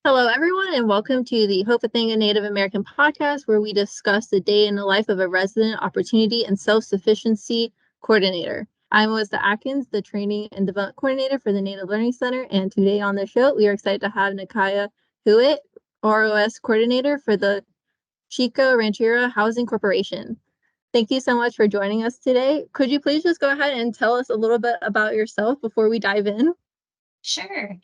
Hello, everyone, and welcome to the Hope a Thing, a Native American podcast, where we discuss the day in the life of a resident opportunity and self-sufficiency coordinator. I'm Melissa Atkins, the Training and Development Coordinator for the Native Learning Center, and today on the show, we are excited to have Nakaya Hewitt, ROS Coordinator for the Chico Rancheria Housing Corporation. Thank you so much for joining us today. Could you please just go ahead and tell us a little bit about yourself before we dive in? Sure.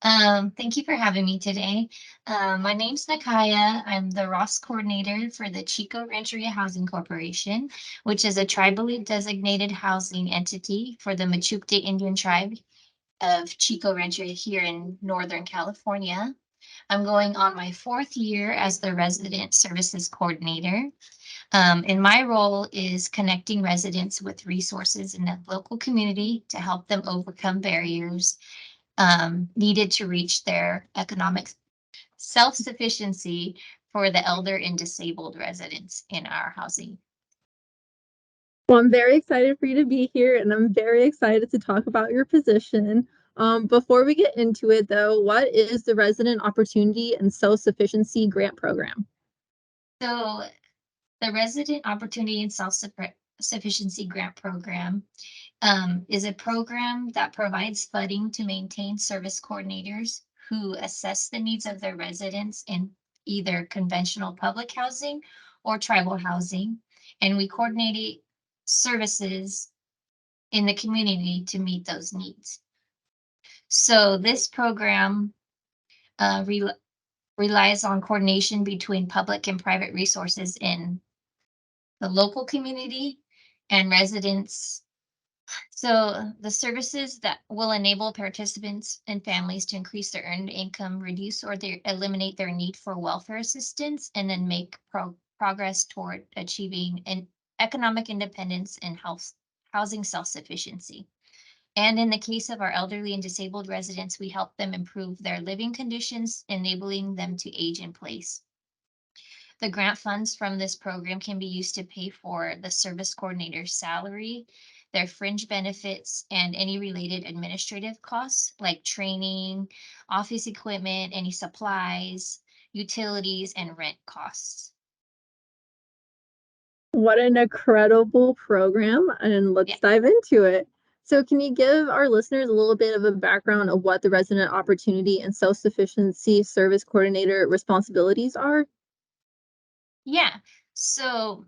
Thank you for having me today. My name's Nakaya. I'm the Ross coordinator for the Chico Rancheria Housing Corporation, which is a tribally designated housing entity for the Machukte Indian tribe of Chico Rancheria here in Northern California. I'm going on my fourth year as the resident services coordinator. And my role is connecting residents with resources in the local community to help them overcome barriers needed to reach their economic self-sufficiency for the elder and disabled residents in our housing. Well, I'm very excited for you to be here, and I'm very excited to talk about your position. Before we get into it, though, what is the Resident Opportunity and Self-Sufficiency Grant Program? So the Resident Opportunity and Self-Sufficiency Grant Program is a program that provides funding to maintain service coordinators who assess the needs of their residents in either conventional public housing or tribal housing. And we coordinate services in the community to meet those needs. So this program uh, re- relies on coordination between public and private resources in the local community and residents. So the services that will enable participants and families to increase their earned income, reduce or eliminate their need for welfare assistance, and then make progress toward achieving an economic independence and housing self-sufficiency. And in the case of our elderly and disabled residents, we help them improve their living conditions, enabling them to age in place. The grant funds from this program can be used to pay for the service coordinator's salary, their fringe benefits, and any related administrative costs like training, office equipment, any supplies, utilities, and rent costs. What an incredible program, and Yeah. let's dive into it. So, can you give our listeners a little bit of a background of what the Resident Opportunity and Self-Sufficiency Service Coordinator responsibilities are? Yeah. So,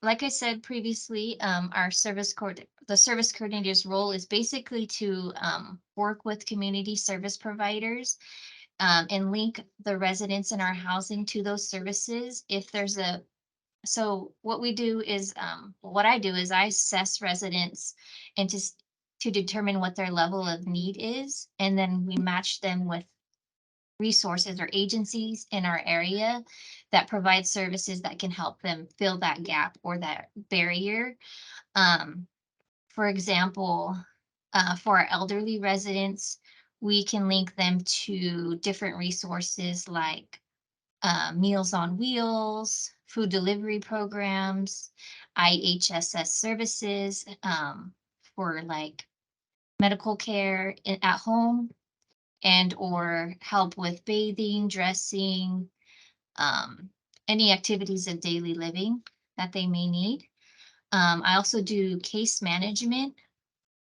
like I said previously, the service coordinator's role is basically to work with community service providers and link the residents in our housing to those services. If there's a So what we do is, what I do is I assess residents and to determine what their level of need is, and then we match them with resources or agencies in our area that provide services that can help them fill that gap or that barrier. Um, for example, for our elderly residents, we can link them to different resources like Meals on Wheels, food delivery programs, IHSS services for like medical care at home and or help with bathing, dressing, um, any activities of daily living that they may need. I also do case management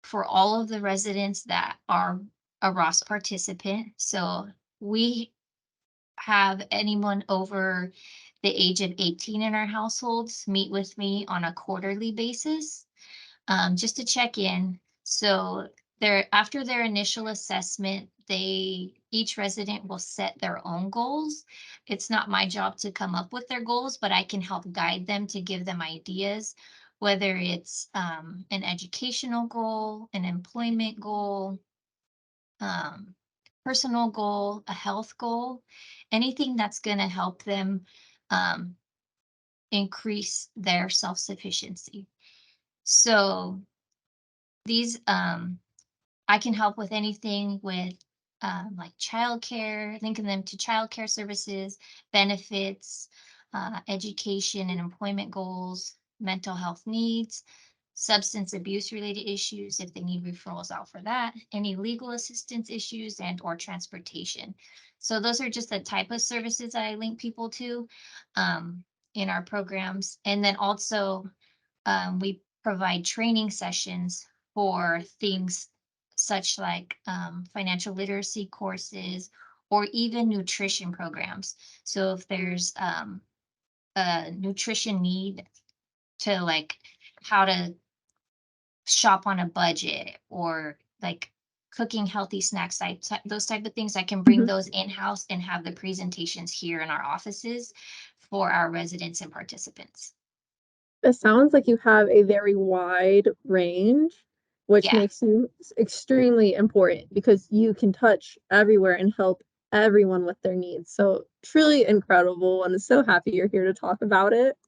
for all of the residents that are a Ross participant. So we have anyone over the age of 18 in our households meet with me on a quarterly basis, just to check in. So after their initial assessment, each resident will set their own goals. It's not my job to come up with their goals, but I can help guide them to give them ideas, whether it's an educational goal, an employment goal, um, personal goal, a health goal, anything that's going to help them um, increase their self-sufficiency. So these, I can help with anything with like childcare, linking them to childcare services, benefits, education and employment goals, mental health needs, substance abuse related issues if they need referrals out for that, any legal assistance issues and or transportation. So those are just the type of services that I link people to in our programs. And then also we provide training sessions for things such like financial literacy courses or even nutrition programs. So if there's a nutrition need to like how to shop on a budget or like cooking healthy snacks, those type of things, I can bring Mhm. those in-house and have the presentations here in our offices for our residents and participants. It sounds like you have a very wide range, which Yeah. makes you extremely important because you can touch everywhere and help everyone with their needs. So truly incredible, and I'm so happy you're here to talk about it.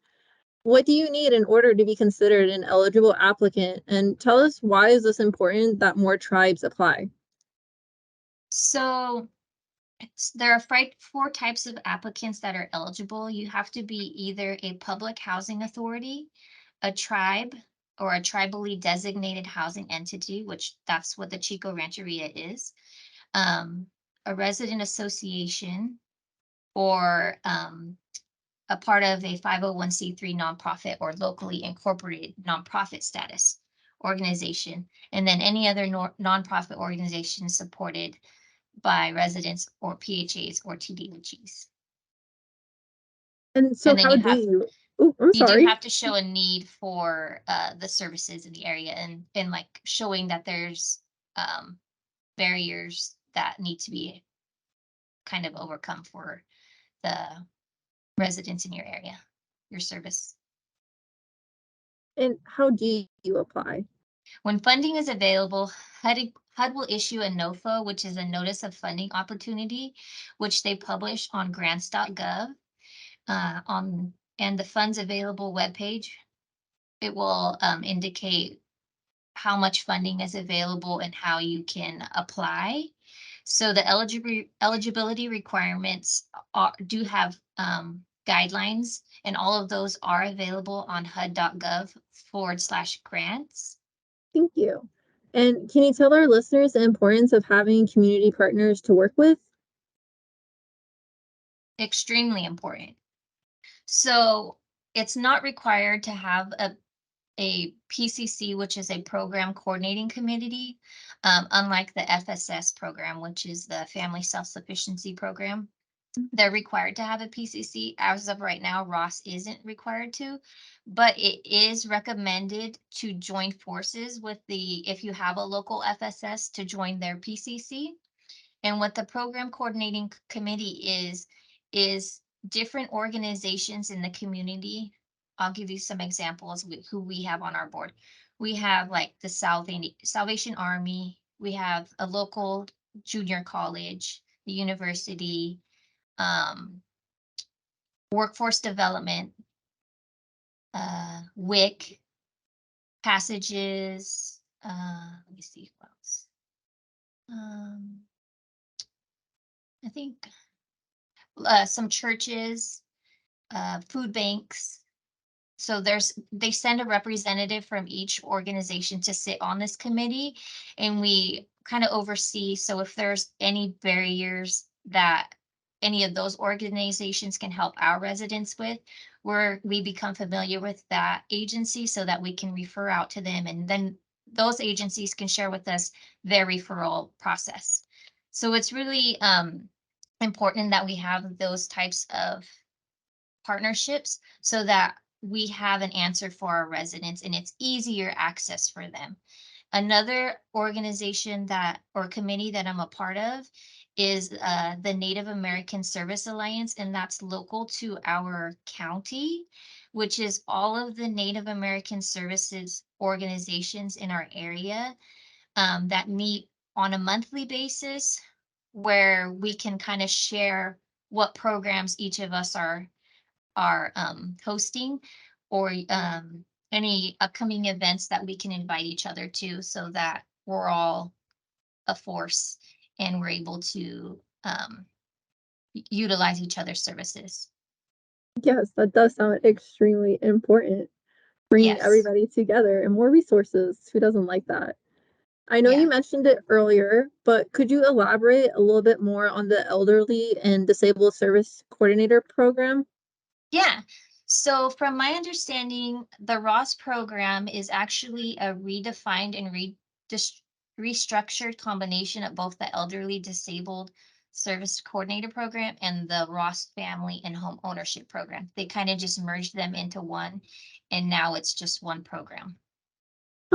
What do you need in order to be considered an eligible applicant? And tell us, why is this important that more tribes apply? So there are four types of applicants that are eligible. You have to be either a public housing authority, a tribe, or a tribally designated housing entity, which that's what the Chico Rancheria is, um, a resident association, or a part of a 501(c)(3) nonprofit or locally incorporated nonprofit status organization, and then any other nonprofit organization supported by residents or PHAs or TDOGs. And so And then how do you Oh, I'm you do sorry. have to show a need for the services in the area and like showing that there's um, barriers that need to be kind of overcome for the residents in your area, your service. And how do you apply? When funding is available, HUD will issue a NOFA, which is a Notice of Funding Opportunity, which they publish on grants.gov and the funds available webpage. It will indicate how much funding is available and how you can apply. So the eligibility requirements do have guidelines, and all of those are available on hud.gov/grants. Thank you. And can you tell our listeners the importance of having community partners to work with? Extremely important. So it's not required to have a PCC, which is a program coordinating committee, unlike the FSS program, which is the Family Self-Sufficiency Program. They're required to have a PCC. As of right now, Ross isn't required to, but it is recommended to join forces with if you have a local FSS, to join their PCC. And what the program coordinating committee is different organizations in the community. I'll give you some examples who we have on our board. We have like the Salvation Army. We have a local junior college, the university, um, workforce development, WIC, passages. Let me see what else. Um, I think some churches, food banks. So they send a representative from each organization to sit on this committee, and we kind of oversee. So if there's any barriers that any of those organizations can help our residents with, we become familiar with that agency so that we can refer out to them, and then those agencies can share with us their referral process. So it's really important that we have those types of partnerships so that we have an answer for our residents and it's easier access for them. Another organization or committee that I'm a part of is the Native American Service Alliance, and that's local to our county, which is all of the Native American services organizations in our area that meet on a monthly basis, where we can kind of share what programs each of us are hosting, or any upcoming events that we can invite each other to, so that we're all a force and we're able to utilize each other's services. Yes, that does sound extremely important. Bringing Yes. everybody together and more resources. Who doesn't like that? I know Yeah. you mentioned it earlier, but could you elaborate a little bit more on the Elderly and Disabled Service Coordinator program? Yeah. So from my understanding, the Ross program is actually a redefined and restructured combination of both the elderly disabled service coordinator program and the Ross family and home ownership program. They kind of just merged them into one, and now it's just one program.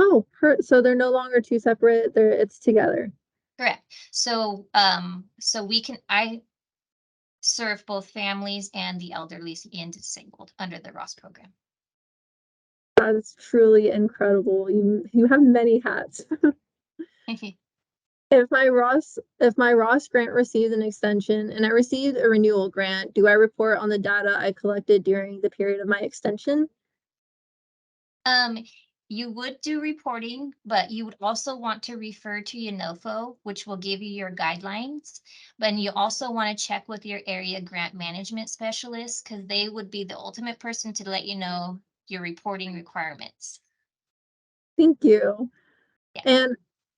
Oh, so they're no longer two separate, it's together. Correct. So I serve both families and the elderly and disabled under the Ross program. That's truly incredible. You have many hats. If my Ross grant received an extension and I received a renewal grant, do I report on the data I collected during the period of my extension? Um, you would do reporting, but you would also want to refer to your NOFO, which will give you your guidelines. But you also want to check with your area grant management specialist because they would be the ultimate person to let you know your reporting requirements. Thank you. Yeah. And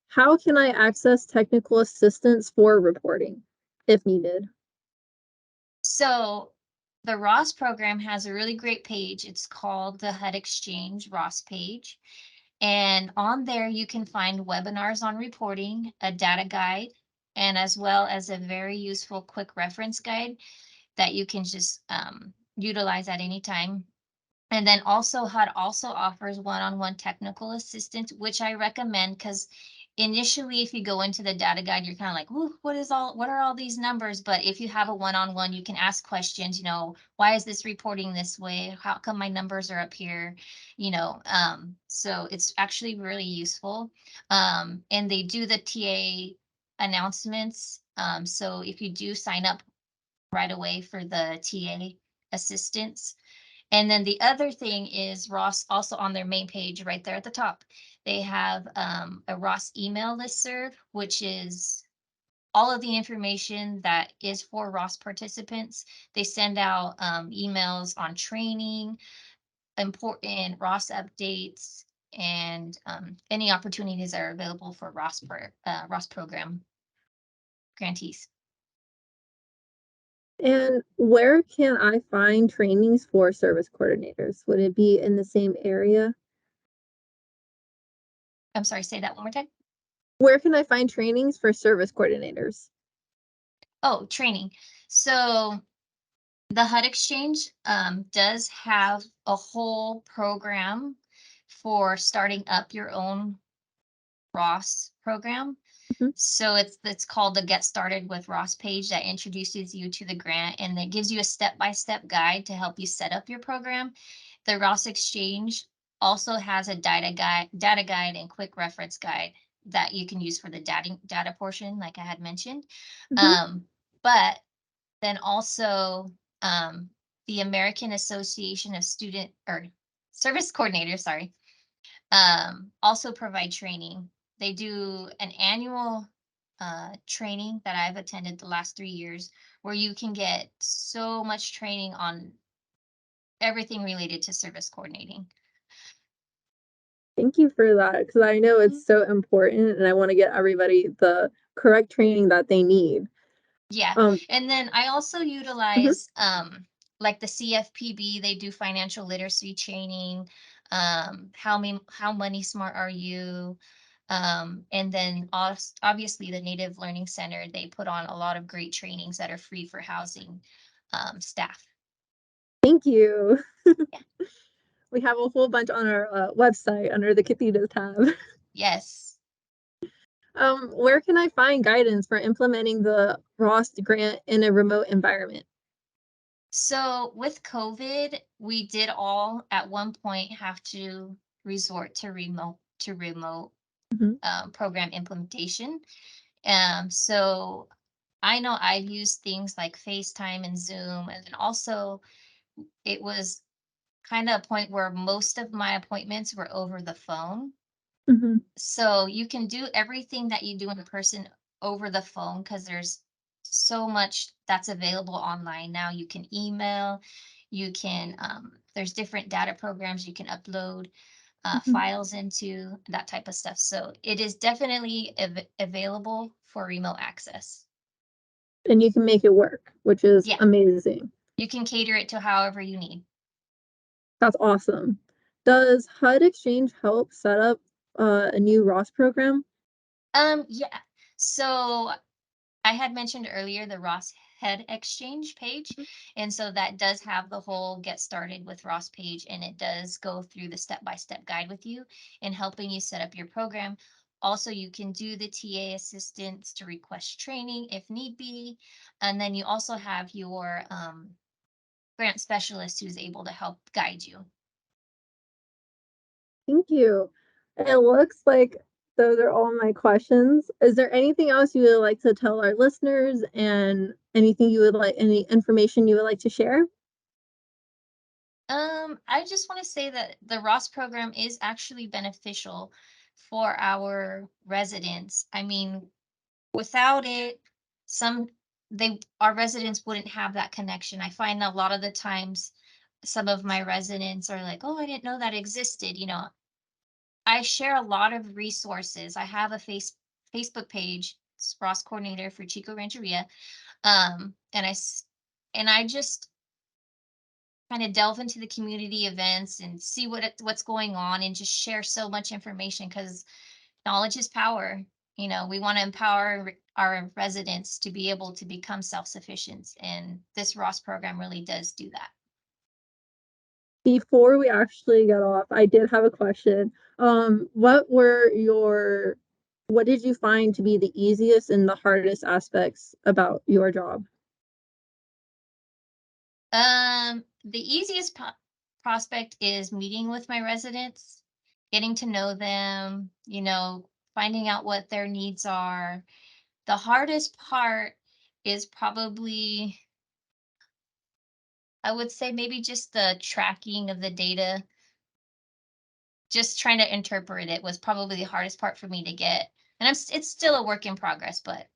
how can I access technical assistance for reporting if needed? So the Ross program has a really great page. It's called the HUD Exchange Ross page. And on there, you can find webinars on reporting, a data guide, and as well as a very useful quick reference guide that you can just utilize at any time. And then also HUD also offers one-on-one technical assistance, which I recommend because initially, if you go into the data guide, you're kind of like, "Ooh, what are all these numbers?" But if you have a one-on-one, you can ask questions, why is this reporting this way? How come my numbers are up here? So it's actually really useful. And they do the TA announcements. So if you do sign up right away for the TA assistance, and then the other thing is Ross also on their main page right there at the top. They have a Ross email listserv, which is all of the information that is for Ross participants. They send out emails on training, important Ross updates, and any opportunities that are available for Ross program grantees. And where can I find trainings for service coordinators? Would it be in the same area? I'm sorry, say that one more time. Where can I find trainings for service coordinators? Oh, training. So the HUD Exchange does have a whole program for starting up your own Ross program. Mhm. So it's called the Get Started with Ross page that introduces you to the grant and it gives you a step-by-step guide to help you set up your program. The Ross Exchange also has a data guide and quick reference guide that you can use for the data portion, like I had mentioned. Mhm. Um, but then also, um, the American Association of Student or Service Coordinators, sorry, also provide training. They do an annual training that I've attended the last 3 years where you can get so much training on everything related to service coordinating. Thank you for that because I know Mhm. it's so important and I want to get everybody the correct training that they need. Yeah, Um, and then I also mhm. utilize, like the CFPB, they do financial literacy training, how money smart are you? And then obviously the Native Learning Center, they put on a lot of great trainings that are free for housing, staff. Thank you. Yeah. We have a whole bunch on our website under the Catitas tab. Yes. Where can I find guidance for implementing the Ross grant in a remote environment? So with COVID, we did all at one point have to resort to remote Mhm. program implementation. So I know I've used things like FaceTime and Zoom, and then also it was kind of a point where most of my appointments were over the phone. Mhm. So you can do everything that you do in person over the phone because there's so much that's available online now. You can email, there's different data programs you can upload. files into, that type of stuff. So it is definitely available for remote access. And you can make it work, which is Yeah, amazing. you can cater it to however you need. That's awesome. Does HUD Exchange help set up a new Ross program? Yeah. So I had mentioned earlier the Ross Head Exchange page. And so that does have the whole get started with Ross page, and it does go through the step-by-step guide with you in helping you set up your program. Also, you can do the TA assistance to request training if need be. And then you also have your grant specialist who's able to help guide you. Thank you. It looks like those are all my questions. Is there anything else you would like to tell our listeners, and anything you would like, any information you would like to share? I just want to say that the Ross program is actually beneficial for our residents. I mean, without it, some our residents wouldn't have that connection. I find a lot of the times some of my residents are like, "Oh, I didn't know that existed." I share a lot of resources. I have a Facebook page, it's Ross Coordinator for Chico Rancheria. And and I just kind of delve into the community events and see what's going on and just share so much information because knowledge is power. We want to empower our residents to be able to become self-sufficient, and this Ross program really does do that. Before we actually get off, I did have a question. What did you find to be the easiest and the hardest aspects about your job? The easiest prospect is meeting with my residents, getting to know them, finding out what their needs are. The hardest part is probably, I would say, maybe just the tracking of the data. Just trying to interpret it was probably the hardest part for me to get. And it's still a work in progress, but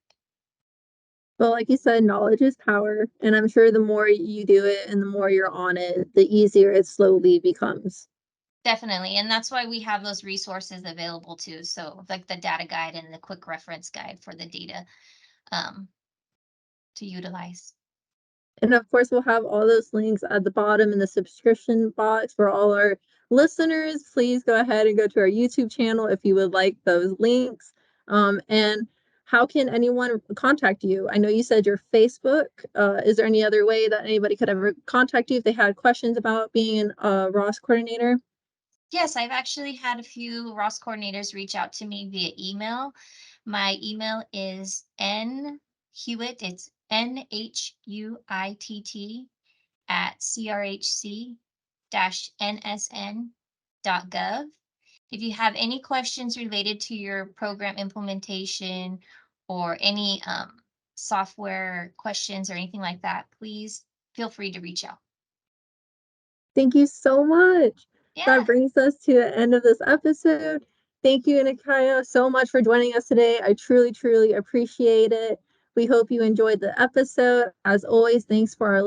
Well, like you said, knowledge is power, and I'm sure the more you do it and the more you're on it, the easier it slowly becomes. definitely. And that's why we have those resources available too. So like the data guide and the quick reference guide for the data um, to utilize. And of course, we'll have all those links at the bottom in the subscription box for all our listeners. Please go ahead and go to our YouTube channel if you would like those links. And how can anyone contact you? I know you said your Facebook. Is there any other way that anybody could ever contact you if they had questions about being a Ross coordinator? Yes, I've actually had a few Ross coordinators reach out to me via email. My email is nhuitt, it's NHUITT at crhc-nsn.gov. If you have any questions related to your program implementation or any software questions or anything like that, please feel free to reach out. Thank you so much. That Yeah. brings us to the end of this episode. Thank you, Nikaya, so much for joining us today. I truly, truly appreciate it. We hope you enjoyed the episode. As always, thanks for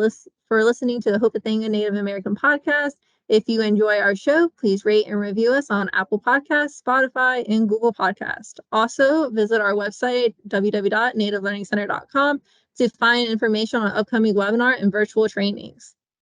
for listening to the Hope a Thing, a Native American podcast. If you enjoy our show, please rate and review us on Apple Podcasts, Spotify, and Google Podcast. Also, visit our website, www.nativelearningcenter.com, to find information on upcoming webinar and virtual trainings.